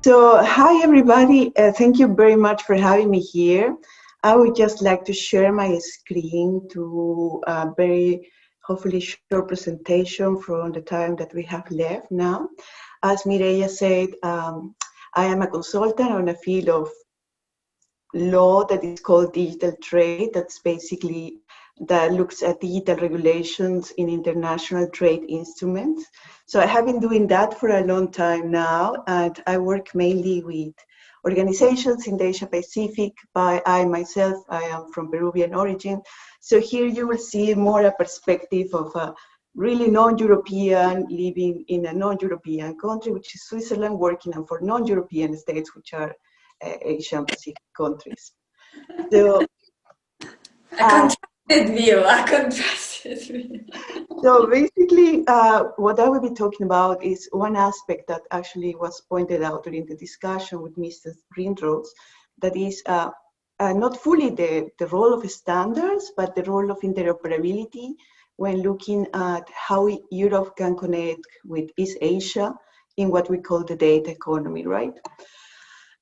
So, hi everybody, thank you very much for having me here. I would just like to share my screen to a very hopefully short presentation from the time that we have left now. As Mireia said, I am a consultant on a field of law that is called digital trade. That's basically that looks at digital regulations in international trade instruments. So I have been doing that for a long time now, and I work mainly with organizations in the Asia Pacific. I myself, I am from Peruvian origin. So here you will see more a perspective of a really non-European living in a non-European country, which is Switzerland, working for non-European states, which are Asian Pacific countries. So, a contrasted view. So basically, what I will be talking about is one aspect that actually was pointed out during the discussion with Mr. Greenrose, that is not fully the role of standards, but the role of interoperability when looking at how Europe can connect with East Asia in what we call the data economy, right?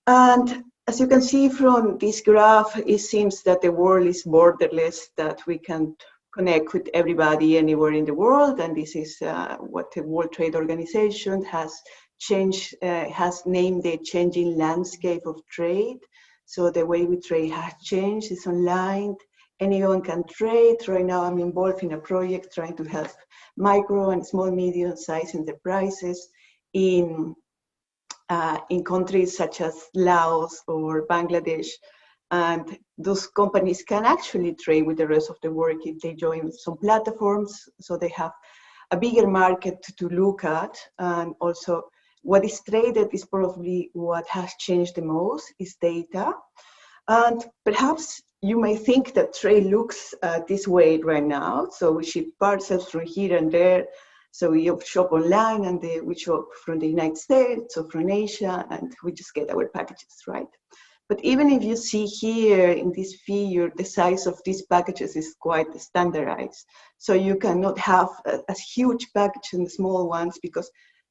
And as you can see from this graph, it seems that the world is borderless, that we can connect with everybody anywhere in the world. And this is what the World Trade Organization has changed, has named the changing landscape of trade. So the way we trade has changed, it's online. Anyone can trade. Right now I'm involved in a project trying to help micro and small medium-sized enterprises in countries such as Laos or Bangladesh. And those companies can actually trade with the rest of the world if they join some platforms. So they have a bigger market to look at. And also what is traded is probably what has changed the most is data. And perhaps you may think that trade looks this way right now. So we ship parcels from here and there. So we shop online and we shop from the United States or from Asia, and we just get our packages, right? But even if you see here in this figure, the size of these packages is quite standardized. So you cannot have a huge package and small ones because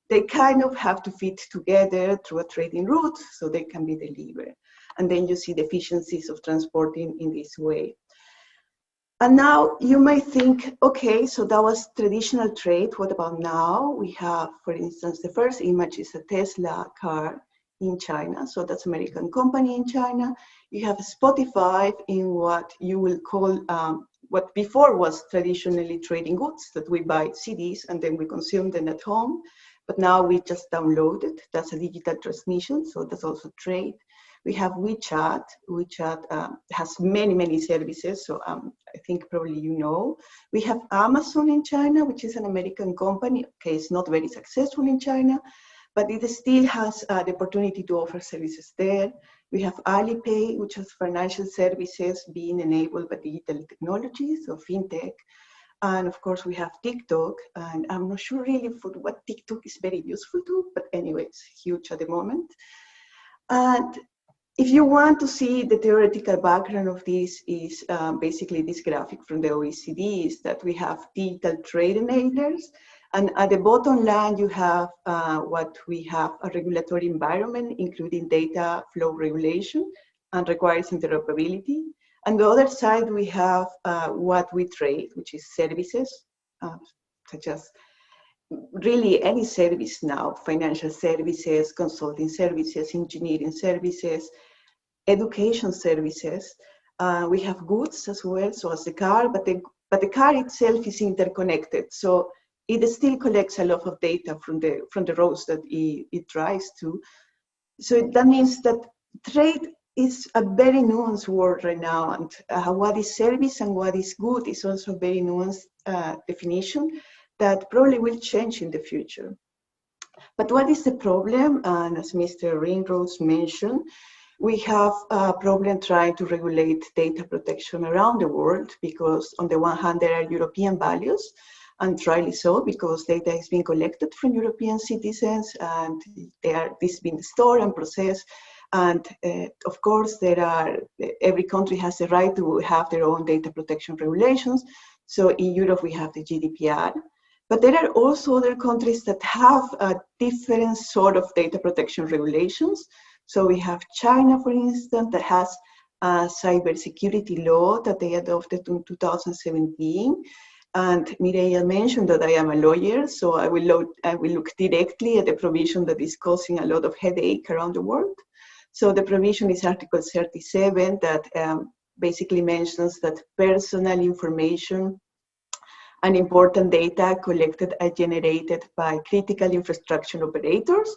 they kind of have to fit together through a trading route so they can be delivered. And then you see the efficiencies of transporting in this way. And now you may think, okay, so that was traditional trade. What about now? We have, for instance, the first image is a Tesla car in China. So that's an American company in China. You have Spotify in what you will call, what before was traditionally trading goods, that we buy CDs and then we consume them at home. But now we just download it. That's a digital transmission, so that's also trade. We have WeChat. WeChat has many, many services, so I think probably you know. We have Amazon in China, which is an American company. Okay, it's not very successful in China, but it still has the opportunity to offer services there. We have Alipay, which has financial services being enabled by digital technologies, so fintech. And of course, we have TikTok, and I'm not sure really for what TikTok is very useful to, but anyway, it's huge at the moment. And if you want to see the theoretical background of this is basically this graphic from the OECD is that we have digital trade enablers. And at the bottom line, you have what we have a regulatory environment, including data flow regulation and requires interoperability. On the other side, we have what we trade, which is services, such as really any service now, financial services, consulting services, engineering services, education services. We have goods as well, so as the car, but the car itself is interconnected. So it still collects a lot of data from the roads that it drives to. So that means that trade is a very nuanced word right now, and what is service and what is good is also a very nuanced definition that probably will change in the future. But what is the problem? And as Mr. Ringrose mentioned, we have a problem trying to regulate data protection around the world because on the one hand, there are European values, and rightly so, because data is being collected from European citizens and this is being stored and processed. And of course, every country has the right to have their own data protection regulations. So in Europe, we have the GDPR. But there are also other countries that have a different sort of data protection regulations. So we have China, for instance, that has a cybersecurity law that they adopted in 2017. And Mireia mentioned that I am a lawyer, so I will look directly at the provision that is causing a lot of headache around the world. So the provision is Article 37 that basically mentions that personal information and important data collected and generated by critical infrastructure operators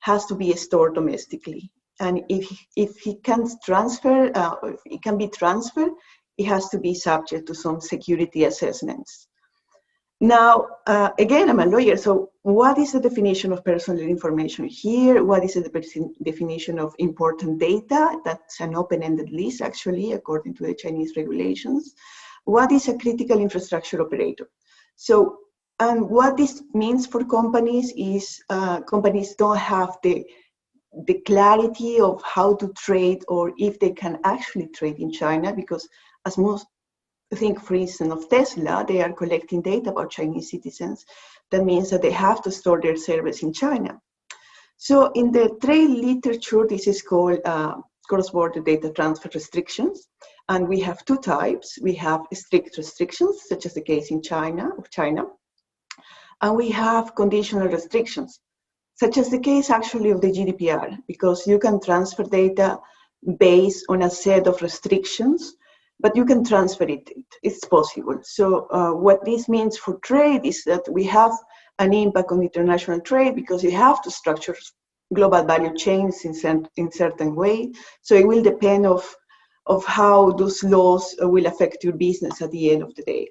has to be stored domestically. And if it can be transferred, it has to be subject to some security assessments. Now, again, I'm a lawyer, so what is the definition of personal information here? What is the definition of important data? That's an open-ended list, actually, according to the Chinese regulations. What is a critical infrastructure operator? So, and what this means for companies is companies don't have the clarity of how to trade or if they can actually trade in China, because as most think, for instance, of Tesla, they are collecting data about Chinese citizens. That means that they have to store their servers in China. So in the trade literature, this is called cross-border data transfer restrictions. And we have two types. We have strict restrictions, such as the case in China. And we have conditional restrictions, such as the case actually of the GDPR, because you can transfer data based on a set of restrictions, but you can transfer it, it's possible. So what this means for trade is that we have an impact on international trade because you have to structure global value chains in certain way. So it will depend of how those laws will affect your business at the end of the day.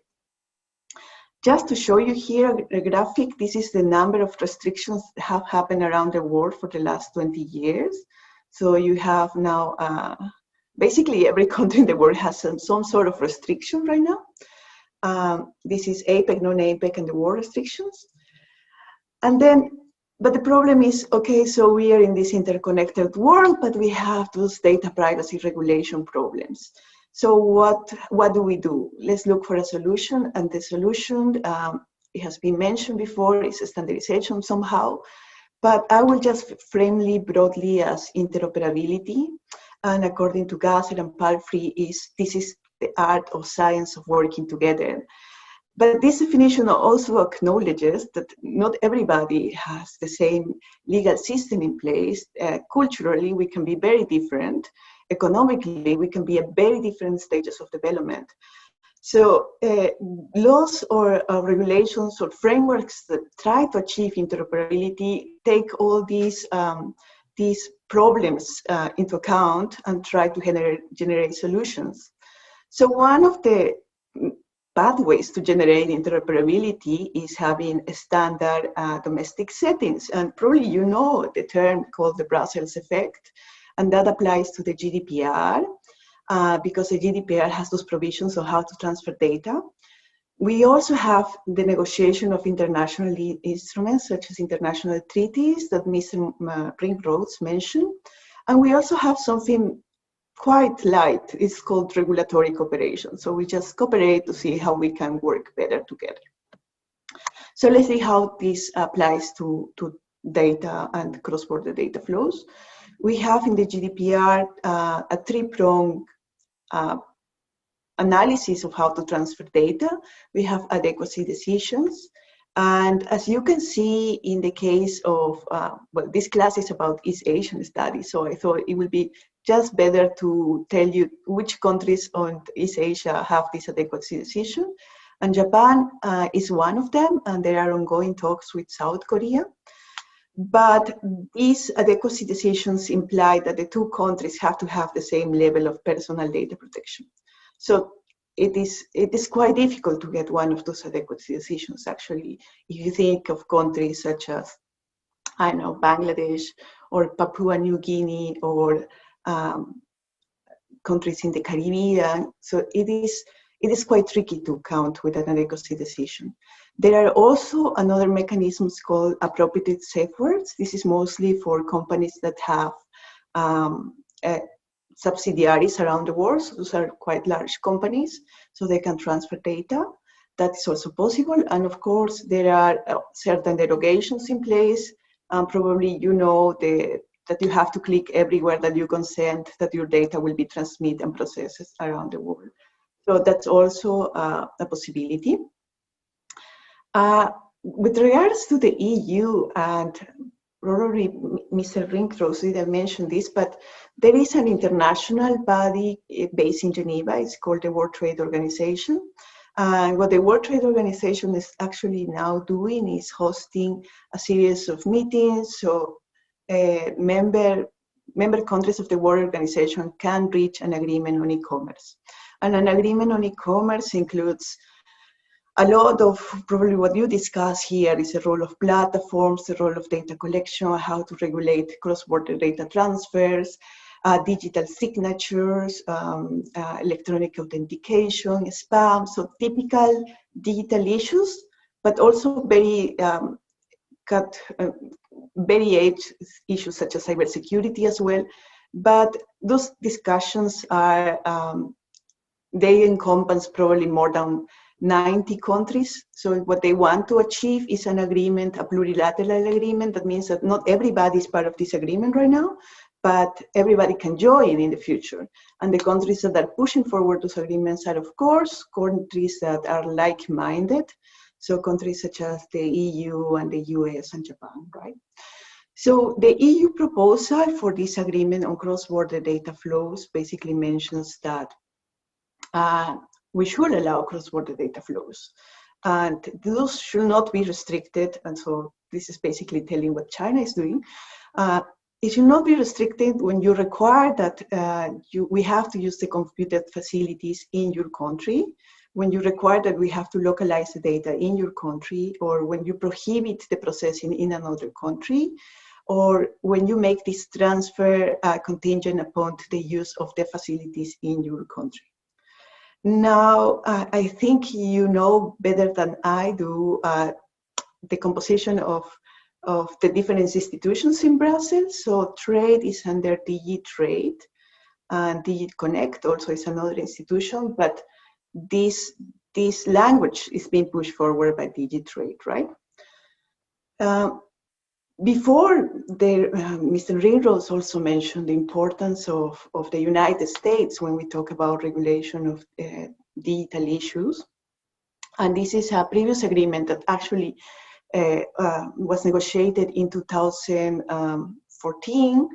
Just to show you here a graphic, this is the number of restrictions that have happened around the world for the last 20 years. So you have now, basically every country in the world has some sort of restriction right now. This is APEC, non-APEC, and the war restrictions. And then, but the problem is, okay, so we are in this interconnected world, but we have those data privacy regulation problems. So what do we do? Let's look for a solution, and the solution, it has been mentioned before, is a standardization somehow, but I will just frame it broadly as interoperability. And according to Gasser and Palfrey, this is the art or science of working together. But this definition also acknowledges that not everybody has the same legal system in place. Culturally, we can be very different. Economically, we can be at very different stages of development. So laws or regulations or frameworks that try to achieve interoperability take all these problems into account and try to generate solutions. So one of the pathways to generate interoperability is having a standard domestic settings. And probably you know the term called the Brussels effect, and that applies to the GDPR because the GDPR has those provisions on how to transfer data. We also have the negotiation of international instruments, such as international treaties that Mr. Ringrose mentioned. And we also have something quite light. It's called regulatory cooperation. So we just cooperate to see how we can work better together. So let's see how this applies to data and cross-border data flows. We have in the GDPR a three-pronged analysis of how to transfer data. We have adequacy decisions. And as you can see in the case of, well, this class is about East Asian studies, so I thought it would be just better to tell you which countries on East Asia have this adequacy decision. And Japan is one of them, and there are ongoing talks with South Korea. But these adequacy decisions imply that the two countries have to have the same level of personal data protection. So it is quite difficult to get one of those adequacy decisions, actually. If you think of countries such as, I don't know, Bangladesh or Papua New Guinea or countries in the Caribbean, so it is quite tricky to count with an adequacy decision. There are also another mechanisms called appropriate safeguards. This is mostly for companies that have subsidiaries around the world. So those are quite large companies, so they can transfer data. that is also possible. And of course, there are certain derogations in place. Probably you know that you have to click everywhere that you consent that your data will be transmitted and processed around the world. So that's also a possibility. With regards to the EU, and probably Mr. Ringrose didn't mention this, but there is an international body based in Geneva. It's called the World Trade Organization. And what the World Trade Organization is actually now doing is hosting a series of meetings. So member countries of the World Organization can reach an agreement on e-commerce. And an agreement on e-commerce includes a lot of probably what you discuss here is the role of platforms, the role of data collection, how to regulate cross-border data transfers, digital signatures, electronic authentication, spam, so typical digital issues, but also very varied issues such as cybersecurity as well. But those discussions are, they encompass probably more than 90 countries. So what they want to achieve is an agreement, a plurilateral agreement. That means that not everybody is part of this agreement right now, but everybody can join in the future. And the countries that are pushing forward those agreements are, of course, countries that are like-minded. So countries such as the EU and the US and Japan, right? So the EU proposal for this agreement on cross-border data flows basically mentions that we should allow cross-border data flows. And those should not be restricted. And so this is basically telling what China is doing. It should not be restricted when you require that we have to use the computed facilities in your country, when you require that we have to localize the data in your country, or when you prohibit the processing in another country, or when you make this transfer contingent upon the use of the facilities in your country. Now, I think you know better than I do the composition of the different institutions in Brussels. So trade is under DG Trade, and DG Connect also is another institution, but this language is being pushed forward by DG Trade, right? Before, Mr. Ringrose also mentioned the importance of the United States when we talk about regulation of digital issues. And this is a previous agreement that actually was negotiated in 2014,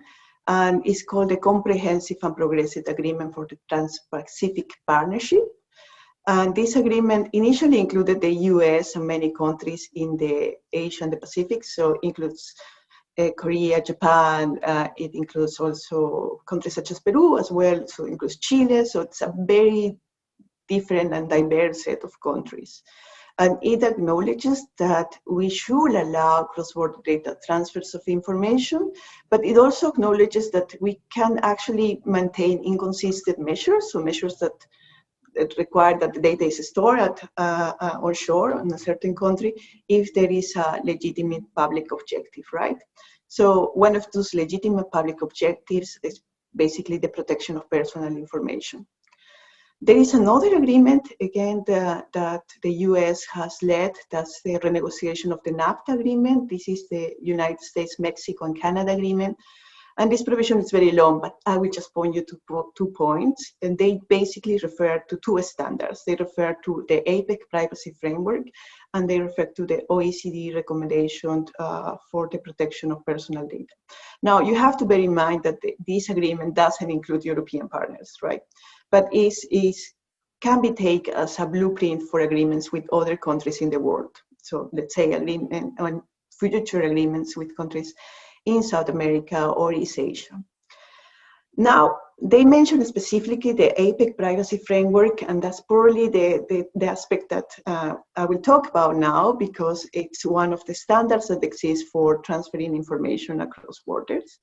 and is called the Comprehensive and Progressive Agreement for the Trans-Pacific Partnership. And this agreement initially included the US and many countries in the Asia and the Pacific, so it includes Korea, Japan, it includes also countries such as Peru as well, so it includes Chile, so it's a very different and diverse set of countries. And it acknowledges that we should allow cross-border data transfers of information, but it also acknowledges that we can actually maintain inconsistent measures, so measures that require that the data is stored onshore in a certain country if there is a legitimate public objective, right? So one of those legitimate public objectives is basically the protection of personal information. There is another agreement, again, that the US has led. That's the renegotiation of the NAFTA agreement. This is the United States, Mexico, and Canada agreement. And this provision is very long, but I will just point you to 2 points. And they basically refer to 2 standards. They refer to the CEAPPP privacy framework, and they refer to the OECD recommendation for the protection of personal data. Now, you have to bear in mind that this agreement doesn't include European partners, right? But can be taken as a blueprint for agreements with other countries in the world. So let's say agreement on future agreements with countries in South America or East Asia. Now, they mentioned specifically the CEAPPP privacy framework, and that's probably the aspect that I will talk about now, because it's one of the standards that exists for transferring information across borders.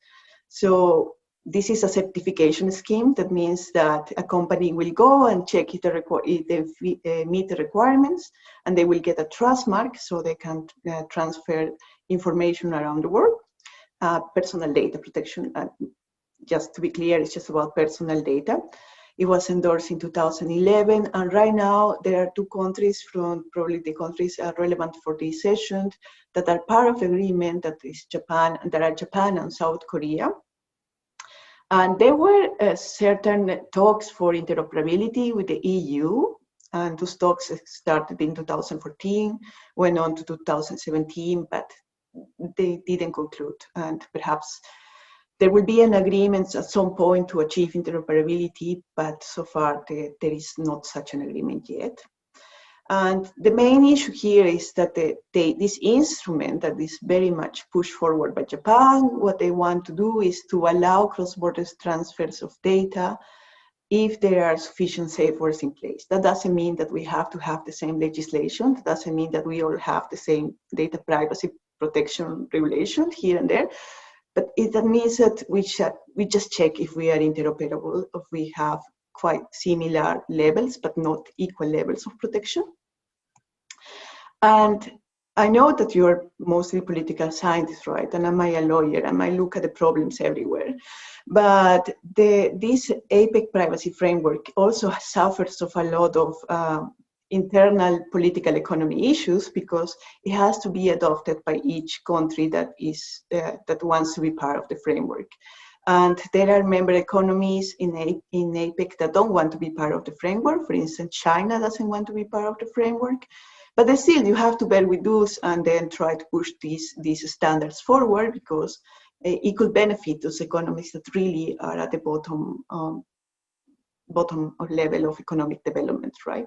So this is a certification scheme. That means that a company will go and check if they meet the requirements, and they will get a trust mark so they can transfer information around the world. Personal data protection, just to be clear, it's just about personal data. It was endorsed in 2011, and right now there are two countries from probably the countries relevant for this session that are part of the agreement, that is Japan, and there are Japan and South Korea. And there were certain talks for interoperability with the EU, and those talks started in 2014, went on to 2017, but they didn't conclude, and perhaps there will be an agreement at some point to achieve interoperability, but so far there is not such an agreement yet. And the main issue here is that this instrument that is very much pushed forward by Japan, what they want to do is to allow cross-border transfers of data if there are sufficient safeguards in place. That doesn't mean that we have to have the same legislation. That doesn't mean that we all have the same data privacy protection regulation here and there. But that means that we just check if we are interoperable, if we have quite similar levels, but not equal levels of protection. And I know that you're mostly political scientists, right? And I'm a lawyer, and I look at the problems everywhere. But this CEAPPP privacy framework also suffers of a lot of internal political economy issues, because it has to be adopted by each country that wants to be part of the framework. And there are member economies in CEAPPP that don't want to be part of the framework. For instance, China doesn't want to be part of the framework. But then still, you have to bear with those and then try to push these standards forward, because it could benefit those economies that really are at the bottom level of economic development, right?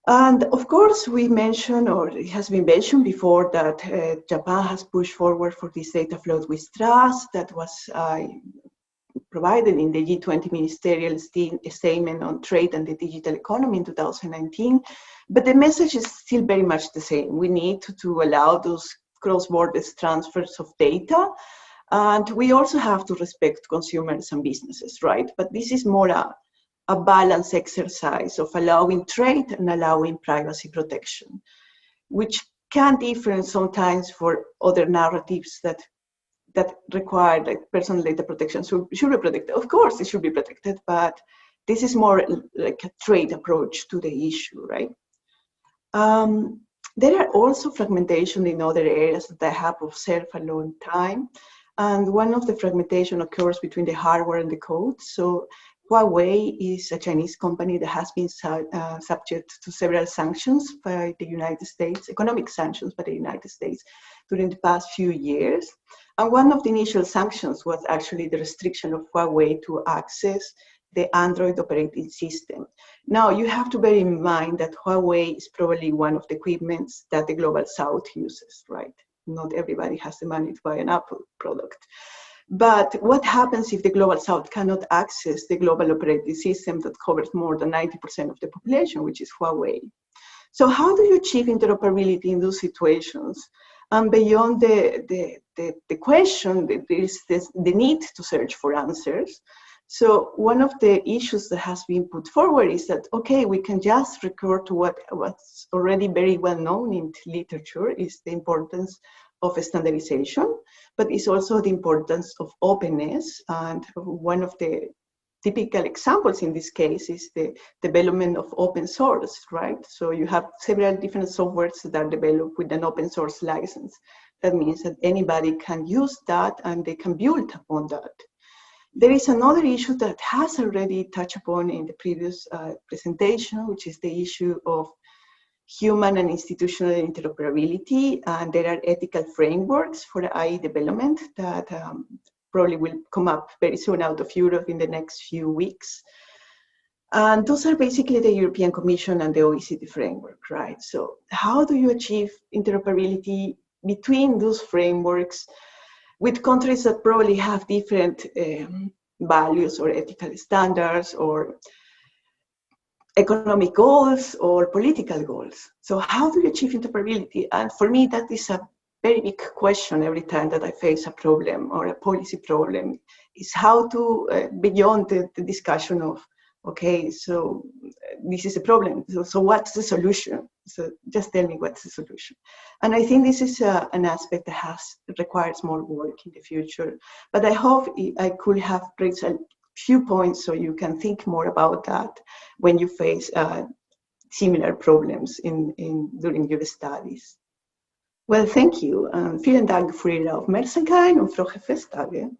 And of course, we mentioned, or it has been mentioned before, that Japan has pushed forward for this data flow with trust that was provided in the G20 ministerial statement on trade and the digital economy in 2019. But the message is still very much the same. We need to allow those cross-border transfers of data. And we also have to respect consumers and businesses, right? But this is more a balanced exercise of allowing trade and allowing privacy protection, which can differ sometimes for other narratives that require like personal data protection should be protected. Of course, it should be protected, but this is more like a trade approach to the issue, right? There are also fragmentation in other areas that I have observed a long time. And one of the fragmentation occurs between the hardware and the code. So Huawei is a Chinese company that has been subject to several sanctions by the United States, economic sanctions by the United States during the past few years. And one of the initial sanctions was actually the restriction of Huawei to access the Android operating system. Now, you have to bear in mind that Huawei is probably one of the equipments that the Global South uses, right? Not everybody has the money to buy an Apple product. But what happens if the Global South cannot access the global operating system that covers more than 90% of the population, which is Huawei? So how do you achieve interoperability in those situations? And beyond the question, there is the need to search for answers. So one of the issues that has been put forward is that, okay, we can just recur to what's already very well known in literature, is the importance of standardization, but it's also the importance of openness. And one of the typical examples in this case is the development of open source, right? So you have several different softwares that are developed with an open source license. That means that anybody can use that and they can build upon that. There is another issue that has already touched upon in the previous presentation, which is the issue of human and institutional interoperability. And there are ethical frameworks for AI development that probably will come up very soon out of Europe in the next few weeks. And those are basically the European Commission and the OECD framework, right? So how do you achieve interoperability between those frameworks with countries that probably have different values or ethical standards or economic goals or political goals? So how do you achieve interoperability? And for me, that is a very big question every time that I face a problem or a policy problem, is how to, beyond the discussion of, okay, so this is a problem, so what's the solution? So just tell me what's the solution. And I think this is an aspect that requires more work in the future. But I hope I could have raised few points so you can think more about that when you face similar problems during your studies. Well, thank you. Vielen Dank für Ihre Aufmerksamkeit und frohe Festtage.